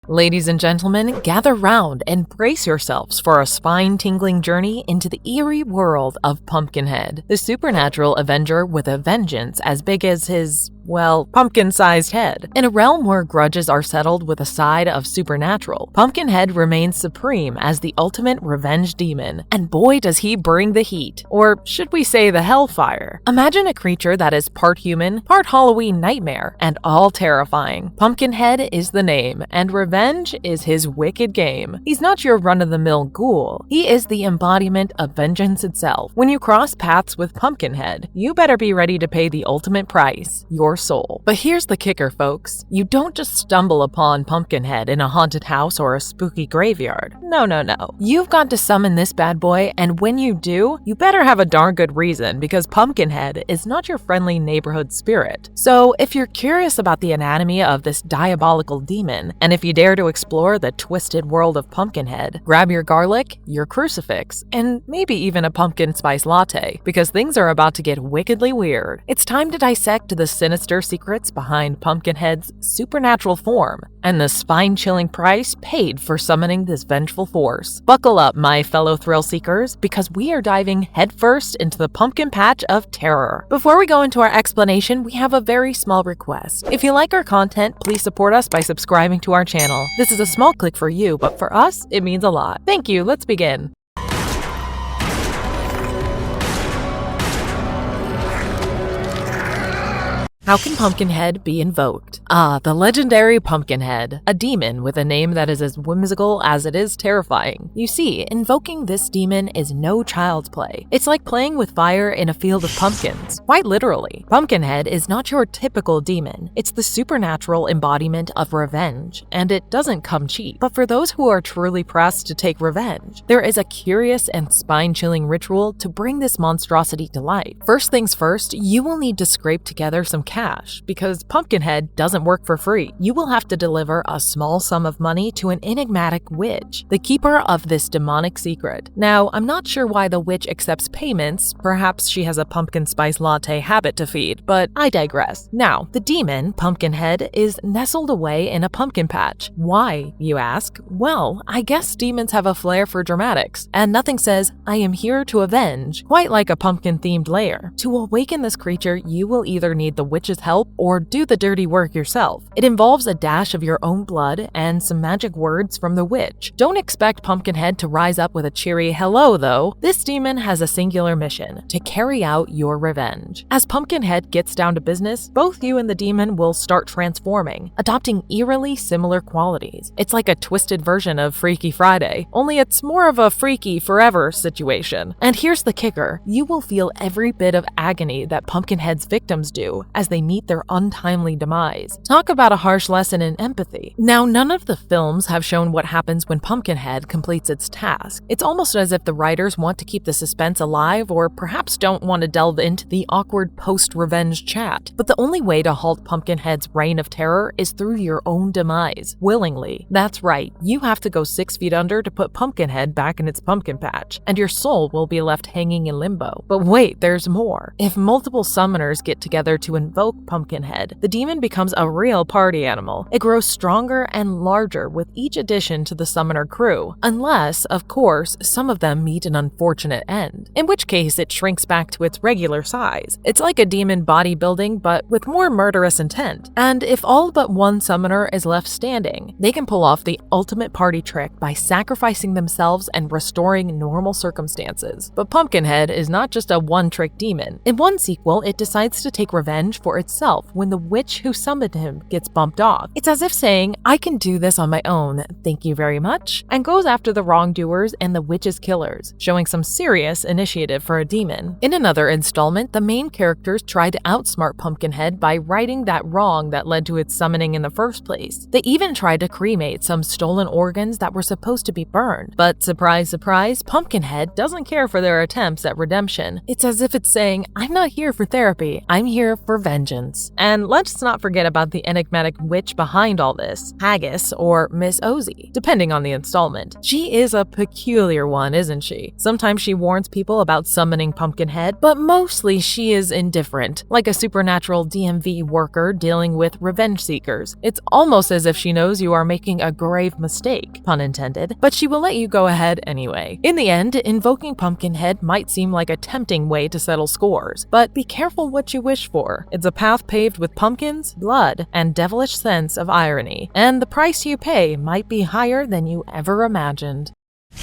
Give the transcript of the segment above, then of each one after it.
Ladies and gentlemen, gather round and brace yourselves for a spine-tingling journey into the eerie world of Pumpkinhead, the supernatural avenger with a vengeance as big as his, well, pumpkin-sized head. In a realm where grudges are settled with a side of supernatural, Pumpkinhead remains supreme as the ultimate revenge demon, and boy does he bring the heat, or should we say the hellfire. Imagine a creature that is part human, part Halloween nightmare, and all terrifying. Pumpkinhead is the name, and revenge is his wicked game. He's not your run-of-the-mill ghoul. He is the embodiment of vengeance itself. When you cross paths with Pumpkinhead, you better be ready to pay the ultimate price, your soul. But here's the kicker, folks. You don't just stumble upon Pumpkinhead in a haunted house or a spooky graveyard. No. You've got to summon this bad boy, and when you do, you better have a darn good reason, because Pumpkinhead is not your friendly neighborhood spirit. So if you're curious about the anatomy of this diabolical demon, and if you dare to explore the twisted world of Pumpkinhead, grab your garlic, your crucifix, and maybe even a pumpkin spice latte, because things are about to get wickedly weird. It's time to dissect the sinister secrets behind Pumpkinhead's supernatural form, and the spine-chilling price paid for summoning this vengeful force. Buckle up, my fellow thrill seekers, because we are diving headfirst into the pumpkin patch of terror. Before we go into our explanation, we have a very small request. If you like our content, please support us by subscribing to our channel. This is a small click for you, but for us, it means a lot. Thank you, let's begin. How can Pumpkinhead be invoked? The legendary Pumpkinhead, a demon with a name that is as whimsical as it is terrifying. You see, invoking this demon is no child's play. It's like playing with fire in a field of pumpkins. Quite literally. Pumpkinhead is not your typical demon. It's the supernatural embodiment of revenge, and it doesn't come cheap. But for those who are truly pressed to take revenge, there is a curious and spine-chilling ritual to bring this monstrosity to life. First things first, you will need to scrape together some cash, because Pumpkinhead doesn't work for free. You will have to deliver a small sum of money to an enigmatic witch, the keeper of this demonic secret. Now, I'm not sure why the witch accepts payments. Perhaps she has a pumpkin spice latte habit to feed, but I digress. Now, the demon, Pumpkinhead, is nestled away in a pumpkin patch. Why, you ask? Well, I guess demons have a flair for dramatics, and nothing says, "I am here to avenge," quite like a pumpkin-themed lair. To awaken this creature, you will either need the witch's help or do the dirty work yourself. It involves a dash of your own blood and some magic words from the witch. Don't expect Pumpkinhead to rise up with a cheery hello, though. This demon has a singular mission: to carry out your revenge. As Pumpkinhead gets down to business, both you and the demon will start transforming, adopting eerily similar qualities. It's like a twisted version of Freaky Friday, only it's more of a Freaky Forever situation. And here's the kicker: you will feel every bit of agony that Pumpkinhead's victims do as they meet their untimely demise. Talk about a harsh lesson in empathy. Now, none of the films have shown what happens when Pumpkinhead completes its task. It's almost as if the writers want to keep the suspense alive, or perhaps don't want to delve into the awkward post-revenge chat. But the only way to halt Pumpkinhead's reign of terror is through your own demise, willingly. That's right, you have to go 6 feet under to put Pumpkinhead back in its pumpkin patch, and your soul will be left hanging in limbo. But wait, there's more. If multiple summoners get together to invoke Pumpkinhead, the demon becomes a real party animal. It grows stronger and larger with each addition to the summoner crew, unless, of course, some of them meet an unfortunate end, in which case it shrinks back to its regular size. It's like a demon bodybuilding, but with more murderous intent. And if all but one summoner is left standing, they can pull off the ultimate party trick by sacrificing themselves and restoring normal circumstances. But Pumpkinhead is not just a one-trick demon. In one sequel, it decides to take revenge for itself when the witch who summoned him gets bumped off. It's as if saying, "I can do this on my own, thank you very much," and goes after the wrongdoers and the witch's killers, showing some serious initiative for a demon. In another installment, the main characters try to outsmart Pumpkinhead by righting that wrong that led to its summoning in the first place. They even tried to cremate some stolen organs that were supposed to be burned. But surprise, surprise, Pumpkinhead doesn't care for their attempts at redemption. It's as if it's saying, "I'm not here for therapy, I'm here for vengeance." vengeance. And let's not forget about the enigmatic witch behind all this, Haggis or Miss Ozzy, depending on the installment. She is a peculiar one, isn't she? Sometimes she warns people about summoning Pumpkinhead, but mostly she is indifferent, like a supernatural DMV worker dealing with revenge seekers. It's almost as if she knows you are making a grave mistake, pun intended, but she will let you go ahead anyway. In the end, invoking Pumpkinhead might seem like a tempting way to settle scores, but be careful what you wish for. It's a path paved with pumpkins, blood, and devilish sense of irony, and the price you pay might be higher than you ever imagined.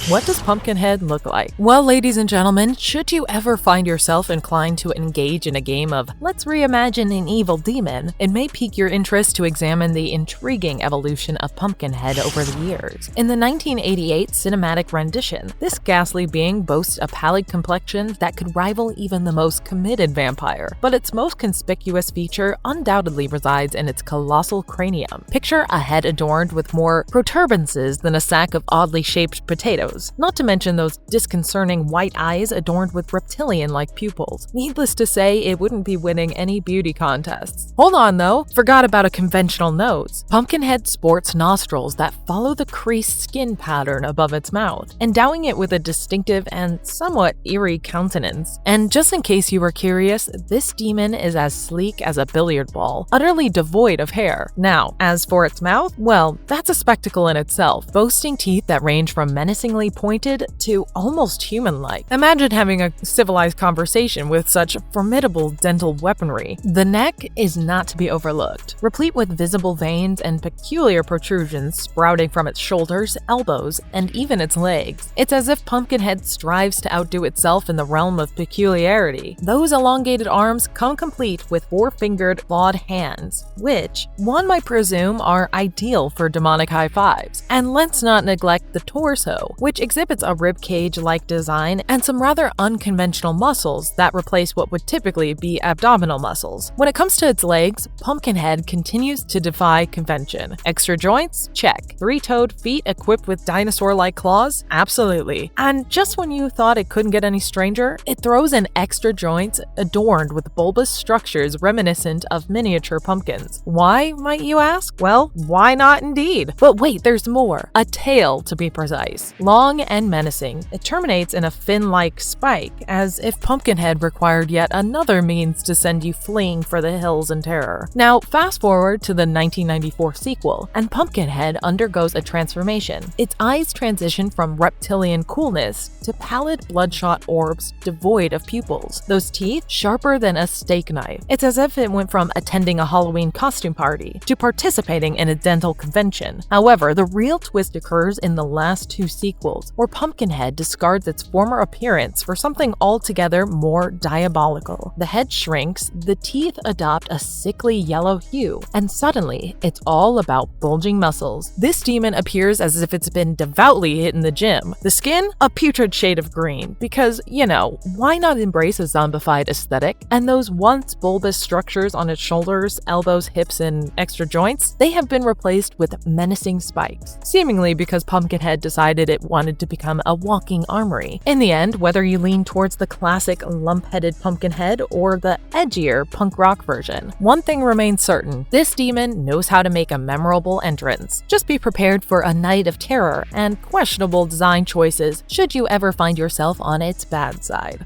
What does Pumpkinhead look like? Well, ladies and gentlemen, should you ever find yourself inclined to engage in a game of let's reimagine an evil demon, it may pique your interest to examine the intriguing evolution of Pumpkinhead over the years. In the 1988 cinematic rendition, this ghastly being boasts a pallid complexion that could rival even the most committed vampire, but its most conspicuous feature undoubtedly resides in its colossal cranium. Picture a head adorned with more protuberances than a sack of oddly shaped potatoes. Not to mention those disconcerting white eyes adorned with reptilian-like pupils. Needless to say, it wouldn't be winning any beauty contests. Hold on though, forgot about a conventional nose. Pumpkinhead sports nostrils that follow the creased skin pattern above its mouth, endowing it with a distinctive and somewhat eerie countenance. And just in case you were curious, this demon is as sleek as a billiard ball, utterly devoid of hair. Now, as for its mouth, well, that's a spectacle in itself, boasting teeth that range from menacingly pointed to almost human-like. Imagine having a civilized conversation with such formidable dental weaponry. The neck is not to be overlooked, replete with visible veins and peculiar protrusions sprouting from its shoulders, elbows, and even its legs. It's as if Pumpkinhead strives to outdo itself in the realm of peculiarity. Those elongated arms come complete with four-fingered, clawed hands, which one might presume are ideal for demonic high fives. And let's not neglect the torso, which exhibits a ribcage-like design and some rather unconventional muscles that replace what would typically be abdominal muscles. When it comes to its legs, Pumpkinhead continues to defy convention. Extra joints? Check. Three-toed feet equipped with dinosaur-like claws? Absolutely. And just when you thought it couldn't get any stranger, it throws in extra joints adorned with bulbous structures reminiscent of miniature pumpkins. Why, might you ask? Well, why not indeed? But wait, there's more. A tail, to be precise. Long and menacing, it terminates in a fin-like spike, as if Pumpkinhead required yet another means to send you fleeing for the hills in terror. Now, fast forward to the 1994 sequel, and Pumpkinhead undergoes a transformation. Its eyes transition from reptilian coolness to pallid, bloodshot orbs devoid of pupils. Those teeth, sharper than a steak knife. It's as if it went from attending a Halloween costume party to participating in a dental convention. However, the real twist occurs in the last two sequels, where Pumpkinhead discards its former appearance for something altogether more diabolical. The head shrinks, the teeth adopt a sickly yellow hue, and suddenly, it's all about bulging muscles. This demon appears as if it's been devoutly hit in the gym. The skin? A putrid shade of green, because, you know, why not embrace a zombified aesthetic? And those once bulbous structures on its shoulders, elbows, hips, and extra joints? They have been replaced with menacing spikes, seemingly because Pumpkinhead decided it wanted to become a walking armory. In the end, whether you lean towards the classic lump-headed Pumpkinhead or the edgier punk rock version, one thing remains certain: this demon knows how to make a memorable entrance. Just be prepared for a night of terror and questionable design choices should you ever find yourself on its bad side.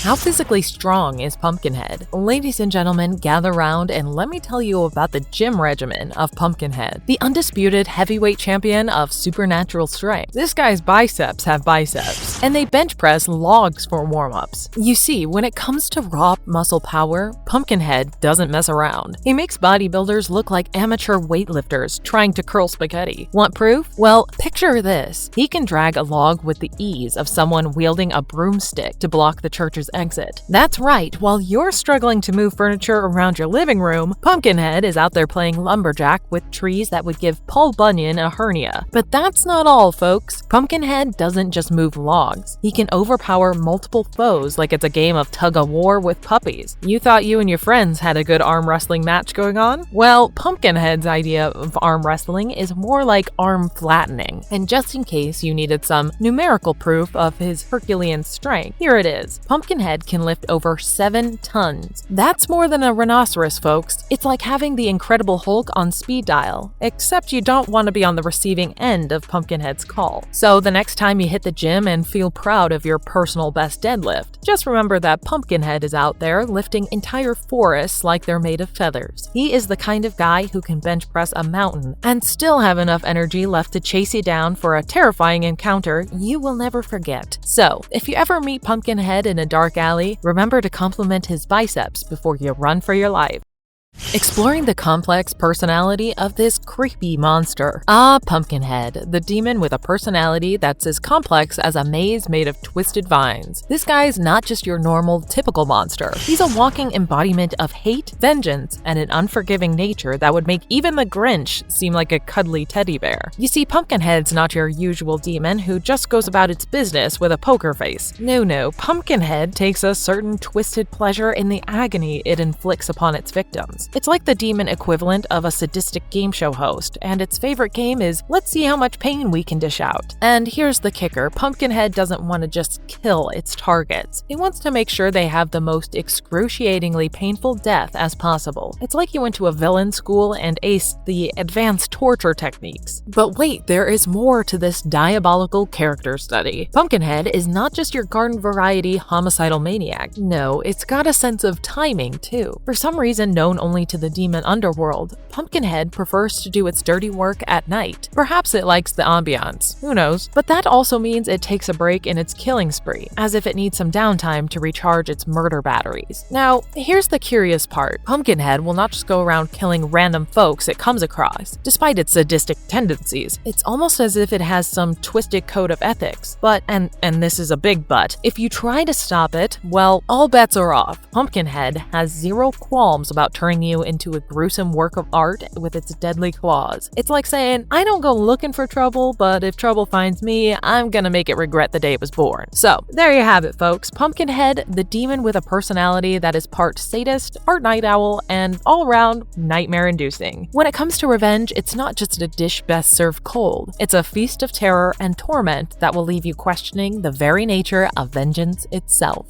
How physically strong is Pumpkinhead? Ladies and gentlemen, gather round and let me tell you about the gym regimen of Pumpkinhead, the undisputed heavyweight champion of supernatural strength. This guy's biceps have biceps, and they bench press logs for warm-ups. You see, when it comes to raw muscle power, Pumpkinhead doesn't mess around. He makes bodybuilders look like amateur weightlifters trying to curl spaghetti. Want proof? Well, picture this. He can drag a log with the ease of someone wielding a broomstick to block the church's exit. That's right, while you're struggling to move furniture around your living room, Pumpkinhead is out there playing lumberjack with trees that would give Paul Bunyan a hernia. But that's not all, folks. Pumpkinhead doesn't just move logs. He can overpower multiple foes like it's a game of tug-of-war with puppies. You thought you and your friends had a good arm wrestling match going on? Well, Pumpkinhead's idea of arm wrestling is more like arm flattening. And just in case you needed some numerical proof of his Herculean strength, here it is. Pumpkinhead can lift over 7 tons. That's more than a rhinoceros, folks. It's like having the Incredible Hulk on speed dial, except you don't want to be on the receiving end of Pumpkinhead's call. So the next time you hit the gym and feel proud of your personal best deadlift, just remember that Pumpkinhead is out there lifting entire forests like they're made of feathers. He is the kind of guy who can bench press a mountain and still have enough energy left to chase you down for a terrifying encounter you will never forget. So, if you ever meet Pumpkinhead in a dark alley, remember to compliment his biceps before you run for your life. Exploring the complex personality of this creepy monster. Pumpkinhead, the demon with a personality that's as complex as a maze made of twisted vines. This guy's not just your normal, typical monster. He's a walking embodiment of hate, vengeance, and an unforgiving nature that would make even the Grinch seem like a cuddly teddy bear. You see, Pumpkinhead's not your usual demon who just goes about its business with a poker face. No, Pumpkinhead takes a certain twisted pleasure in the agony it inflicts upon its victims. It's like the demon equivalent of a sadistic game show host, and its favorite game is, let's see how much pain we can dish out. And here's the kicker, Pumpkinhead doesn't want to just kill its targets. It wants to make sure they have the most excruciatingly painful death as possible. It's like you went to a villain school and aced the advanced torture techniques. But wait, there is more to this diabolical character study. Pumpkinhead is not just your garden variety homicidal maniac. No, it's got a sense of timing too. For some reason known only to the demon underworld, Pumpkinhead prefers to do its dirty work at night. Perhaps it likes the ambiance, who knows? But that also means it takes a break in its killing spree, as if it needs some downtime to recharge its murder batteries. Now, here's the curious part. Pumpkinhead will not just go around killing random folks it comes across. Despite its sadistic tendencies, it's almost as if it has some twisted code of ethics. But, and this is a big but, if you try to stop it, well, all bets are off. Pumpkinhead has zero qualms about turning you into a gruesome work of art with its deadly claws. It's like saying, I don't go looking for trouble, but if trouble finds me, I'm gonna make it regret the day it was born. So, there you have it, folks. Pumpkinhead, the demon with a personality that is part sadist, part night owl, and all-around nightmare-inducing. When it comes to revenge, it's not just a dish best served cold. It's a feast of terror and torment that will leave you questioning the very nature of vengeance itself.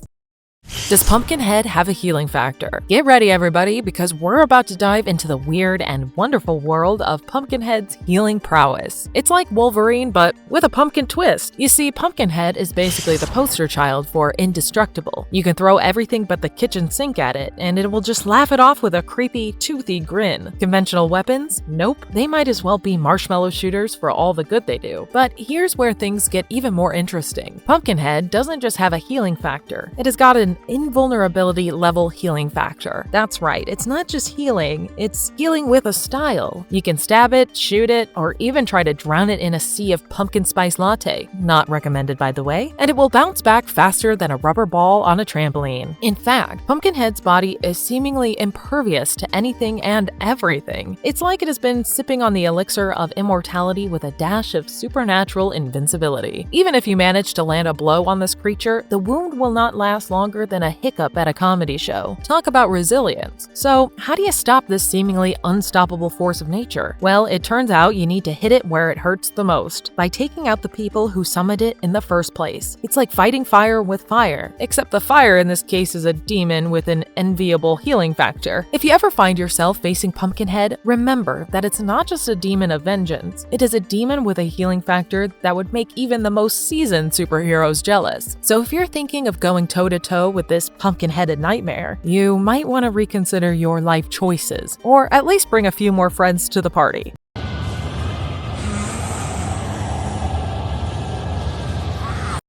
Does Pumpkinhead have a healing factor? Get ready, everybody, because we're about to dive into the weird and wonderful world of Pumpkinhead's healing prowess. It's like Wolverine, but with a pumpkin twist. You see, Pumpkinhead is basically the poster child for indestructible. You can throw everything but the kitchen sink at it, and it will just laugh it off with a creepy, toothy grin. Conventional weapons? Nope. They might as well be marshmallow shooters for all the good they do. But here's where things get even more interesting. Pumpkinhead doesn't just have a healing factor. It has got an invulnerability level healing factor. That's right, it's not just healing, it's healing with a style. You can stab it, shoot it, or even try to drown it in a sea of pumpkin spice latte. Not recommended, by the way. And it will bounce back faster than a rubber ball on a trampoline. In fact, Pumpkinhead's body is seemingly impervious to anything and everything. It's like it has been sipping on the elixir of immortality with a dash of supernatural invincibility. Even if you manage to land a blow on this creature, the wound will not last longer than a hiccup at a comedy show. Talk about resilience. So, how do you stop this seemingly unstoppable force of nature? Well, it turns out you need to hit it where it hurts the most, by taking out the people who summoned it in the first place. It's like fighting fire with fire, except the fire in this case is a demon with an enviable healing factor. If you ever find yourself facing Pumpkinhead, remember that it's not just a demon of vengeance, it is a demon with a healing factor that would make even the most seasoned superheroes jealous. So if you're thinking of going toe-to-toe with this pumpkin-headed nightmare, you might want to reconsider your life choices, or at least bring a few more friends to the party.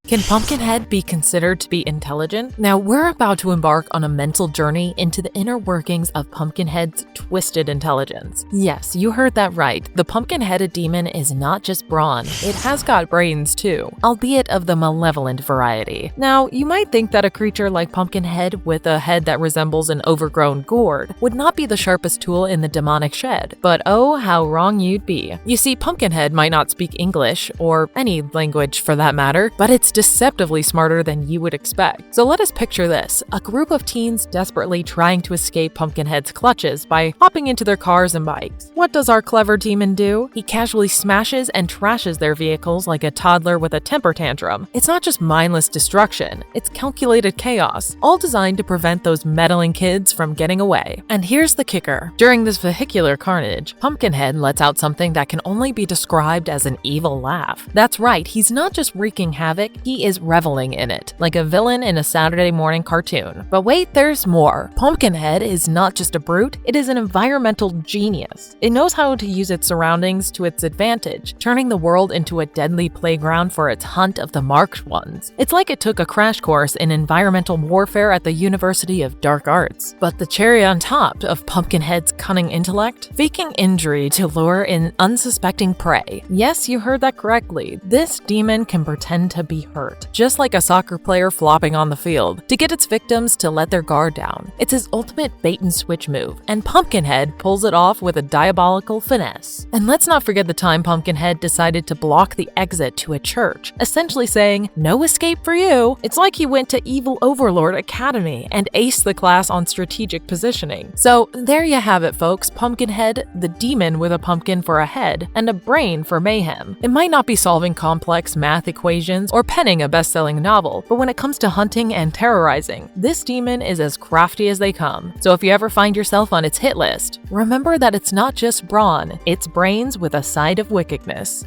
Can Pumpkinhead be considered to be intelligent? Now, we're about to embark on a mental journey into the inner workings of Pumpkinhead's twisted intelligence. Yes, you heard that right. The pumpkin-headed demon is not just brawn, it has got brains too, albeit of the malevolent variety. Now, you might think that a creature like Pumpkinhead with a head that resembles an overgrown gourd would not be the sharpest tool in the demonic shed, but oh, how wrong you'd be. You see, Pumpkinhead might not speak English, or any language for that matter, but it's deceptively smarter than you would expect. So let us picture this: a group of teens desperately trying to escape Pumpkinhead's clutches by hopping into their cars and bikes. What does our clever demon do? He casually smashes and trashes their vehicles like a toddler with a temper tantrum. It's not just mindless destruction, it's calculated chaos, all designed to prevent those meddling kids from getting away. And here's the kicker. During this vehicular carnage, Pumpkinhead lets out something that can only be described as an evil laugh. That's right, he's not just wreaking havoc, he is reveling in it, like a villain in a Saturday morning cartoon. But wait, there's more. Pumpkinhead is not just a brute, it is an environmental genius. It knows how to use its surroundings to its advantage, turning the world into a deadly playground for its hunt of the marked ones. It's like it took a crash course in environmental warfare at the University of Dark Arts. But the cherry on top of Pumpkinhead's cunning intellect? Faking injury to lure in unsuspecting prey. Yes, you heard that correctly. This demon can pretend to be hurt, just like a soccer player flopping on the field, to get its victims to let their guard down. It's his ultimate bait-and-switch move, and Pumpkinhead pulls it off with a diabolical finesse. And let's not forget the time Pumpkinhead decided to block the exit to a church, essentially saying, "No escape for you." It's like he went to Evil Overlord Academy and aced the class on strategic positioning. So there you have it, folks. Pumpkinhead, the demon with a pumpkin for a head and a brain for mayhem. It might not be solving complex math equations or penning a best-selling novel, but when it comes to hunting and terrorizing, this demon is as crafty as they come. So if you ever find yourself on its hit list, remember that it's not just brawn, it's brains with a side of wickedness.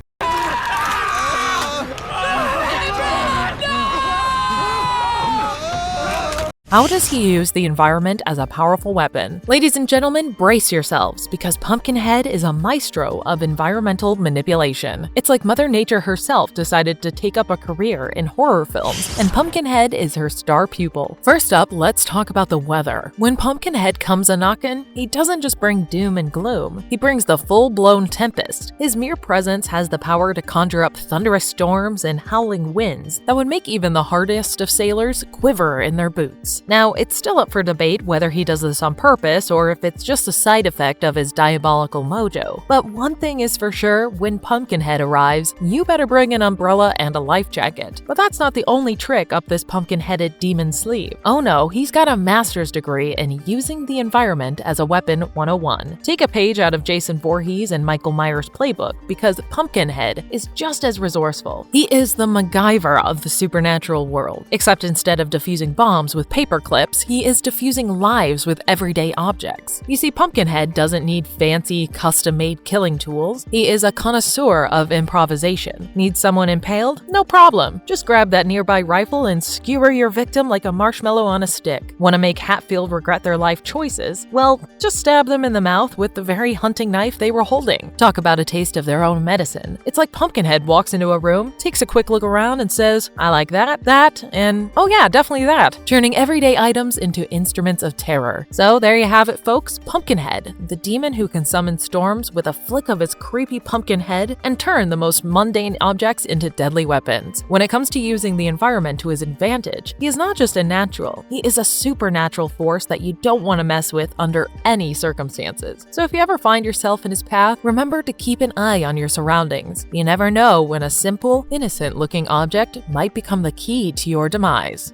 How does he use the environment as a powerful weapon? Ladies and gentlemen, brace yourselves, because Pumpkinhead is a maestro of environmental manipulation. It's like Mother Nature herself decided to take up a career in horror films, and Pumpkinhead is her star pupil. First up, let's talk about the weather. When Pumpkinhead comes a-knockin', he doesn't just bring doom and gloom, he brings the full-blown tempest. His mere presence has the power to conjure up thunderous storms and howling winds that would make even the hardest of sailors quiver in their boots. Now, it's still up for debate whether he does this on purpose or if it's just a side effect of his diabolical mojo. But one thing is for sure, when Pumpkinhead arrives, you better bring an umbrella and a life jacket. But that's not the only trick up this pumpkin-headed demon's sleeve. Oh no, he's got a master's degree in using the environment as a weapon 101. Take a page out of Jason Voorhees and Michael Myers' playbook, because Pumpkinhead is just as resourceful. He is the MacGyver of the supernatural world, except instead of defusing bombs with paper clips, he is diffusing lives with everyday objects. You see, Pumpkinhead doesn't need fancy, custom-made killing tools. He is a connoisseur of improvisation. Need someone impaled? No problem. Just grab that nearby rifle and skewer your victim like a marshmallow on a stick. Want to make Hatfield regret their life choices? Well, just stab them in the mouth with the very hunting knife they were holding. Talk about a taste of their own medicine. It's like Pumpkinhead walks into a room, takes a quick look around, and says, "I like that, and oh yeah, definitely that," turning everyday items into instruments of terror. So there you have it, folks. Pumpkinhead, the demon who can summon storms with a flick of his creepy pumpkin head and turn the most mundane objects into deadly weapons. When it comes to using the environment to his advantage, he is not just a natural, he is a supernatural force that you don't want to mess with under any circumstances. So if you ever find yourself in his path, remember to keep an eye on your surroundings. You never know when a simple, innocent-looking object might become the key to your demise.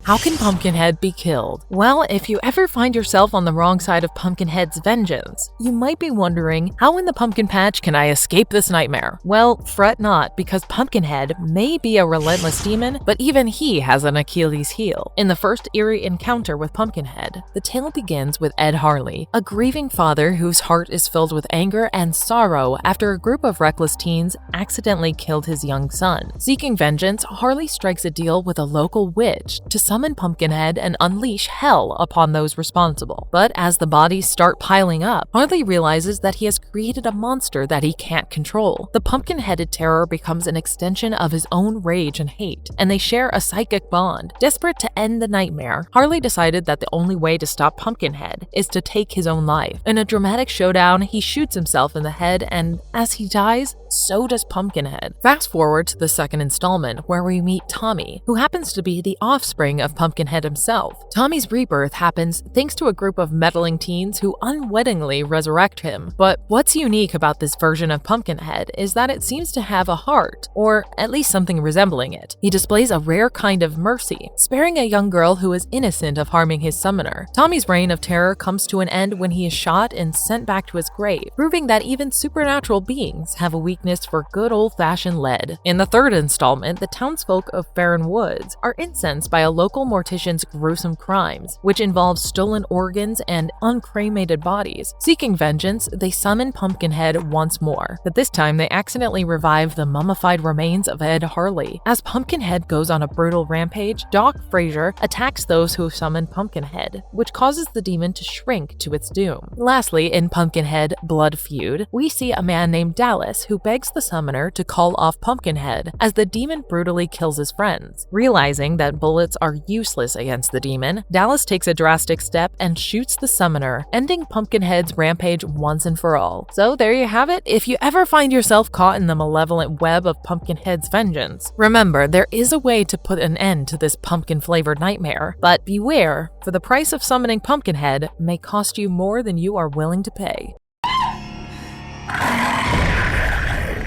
How can Pumpkinhead be killed? Well, if you ever find yourself on the wrong side of Pumpkinhead's vengeance, you might be wondering, how in the pumpkin patch can I escape this nightmare? Well, fret not, because Pumpkinhead may be a relentless demon, but even he has an Achilles heel. In the first eerie encounter with Pumpkinhead, the tale begins with Ed Harley, a grieving father whose heart is filled with anger and sorrow after a group of reckless teens accidentally killed his young son. Seeking vengeance, Harley strikes a deal with a local witch to summon Pumpkinhead and unleash hell upon those responsible. But as the bodies start piling up, Harley realizes that he has created a monster that he can't control. The pumpkin-headed terror becomes an extension of his own rage and hate, and they share a psychic bond. Desperate to end the nightmare, Harley decided that the only way to stop Pumpkinhead is to take his own life. In a dramatic showdown, he shoots himself in the head, and as he dies, so does Pumpkinhead. Fast forward to the second installment, where we meet Tommy, who happens to be the offspring of Pumpkinhead himself. Tommy's rebirth happens thanks to a group of meddling teens who unwittingly resurrect him. But what's unique about this version of Pumpkinhead is that it seems to have a heart, or at least something resembling it. He displays a rare kind of mercy, sparing a young girl who is innocent of harming his summoner. Tommy's reign of terror comes to an end when he is shot and sent back to his grave, proving that even supernatural beings have a weakness for good old-fashioned lead. In the third installment, the townsfolk of Farron Woods are incensed by a local mortician's gruesome crimes, which involve stolen organs and uncremated bodies. Seeking vengeance, they summon Pumpkinhead once more, but this time they accidentally revive the mummified remains of Ed Harley. As Pumpkinhead goes on a brutal rampage, Doc Frazier attacks those who summon Pumpkinhead, which causes the demon to shrink to its doom. Lastly, in Pumpkinhead Blood Feud, we see a man named Dallas who begs the summoner to call off Pumpkinhead as the demon brutally kills his friends. Realizing that bullets are useless against the demon, Dallas takes a drastic step and shoots the summoner, ending Pumpkinhead's rampage once and for all. So there you have it. If you ever find yourself caught in the malevolent web of Pumpkinhead's vengeance, remember there is a way to put an end to this pumpkin-flavored nightmare, but beware, for the price of summoning Pumpkinhead may cost you more than you are willing to pay.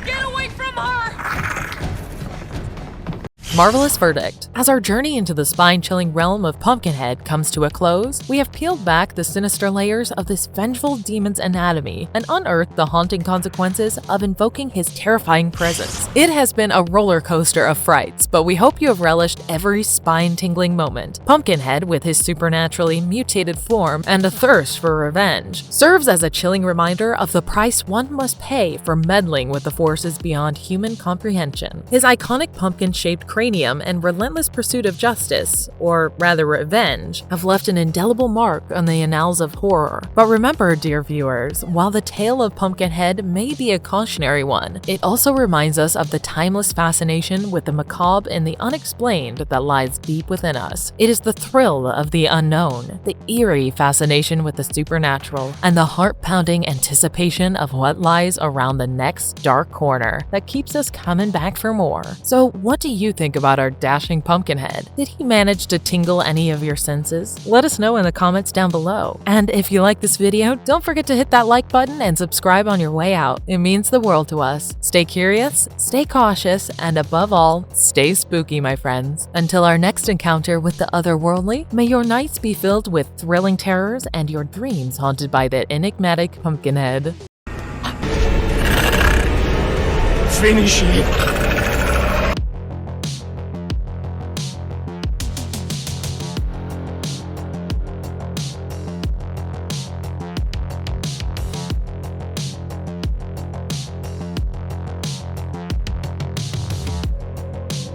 Get away from her! Marvelous verdict. As our journey into the spine-chilling realm of Pumpkinhead comes to a close, we have peeled back the sinister layers of this vengeful demon's anatomy and unearthed the haunting consequences of invoking his terrifying presence. It has been a roller coaster of frights, but we hope you have relished every spine-tingling moment. Pumpkinhead, with his supernaturally mutated form and a thirst for revenge, serves as a chilling reminder of the price one must pay for meddling with the forces beyond human comprehension. His iconic pumpkin-shaped cranium and relentless pursuit of justice, or rather revenge, have left an indelible mark on the annals of horror. But remember, dear viewers, while the tale of Pumpkinhead may be a cautionary one, it also reminds us of the timeless fascination with the macabre and the unexplained that lies deep within us. It is the thrill of the unknown, the eerie fascination with the supernatural, and the heart-pounding anticipation of what lies around the next dark corner that keeps us coming back for more. So what do you think about our dashing Pumpkinhead? Did he manage to tingle any of your senses? Let us know in the comments down below. And if you like this video, don't forget to hit that like button and subscribe on your way out. It means the world to us. Stay curious, stay cautious, and above all, stay spooky, my friends. Until our next encounter with the otherworldly, may your nights be filled with thrilling terrors and your dreams haunted by that enigmatic Pumpkinhead. Finish it.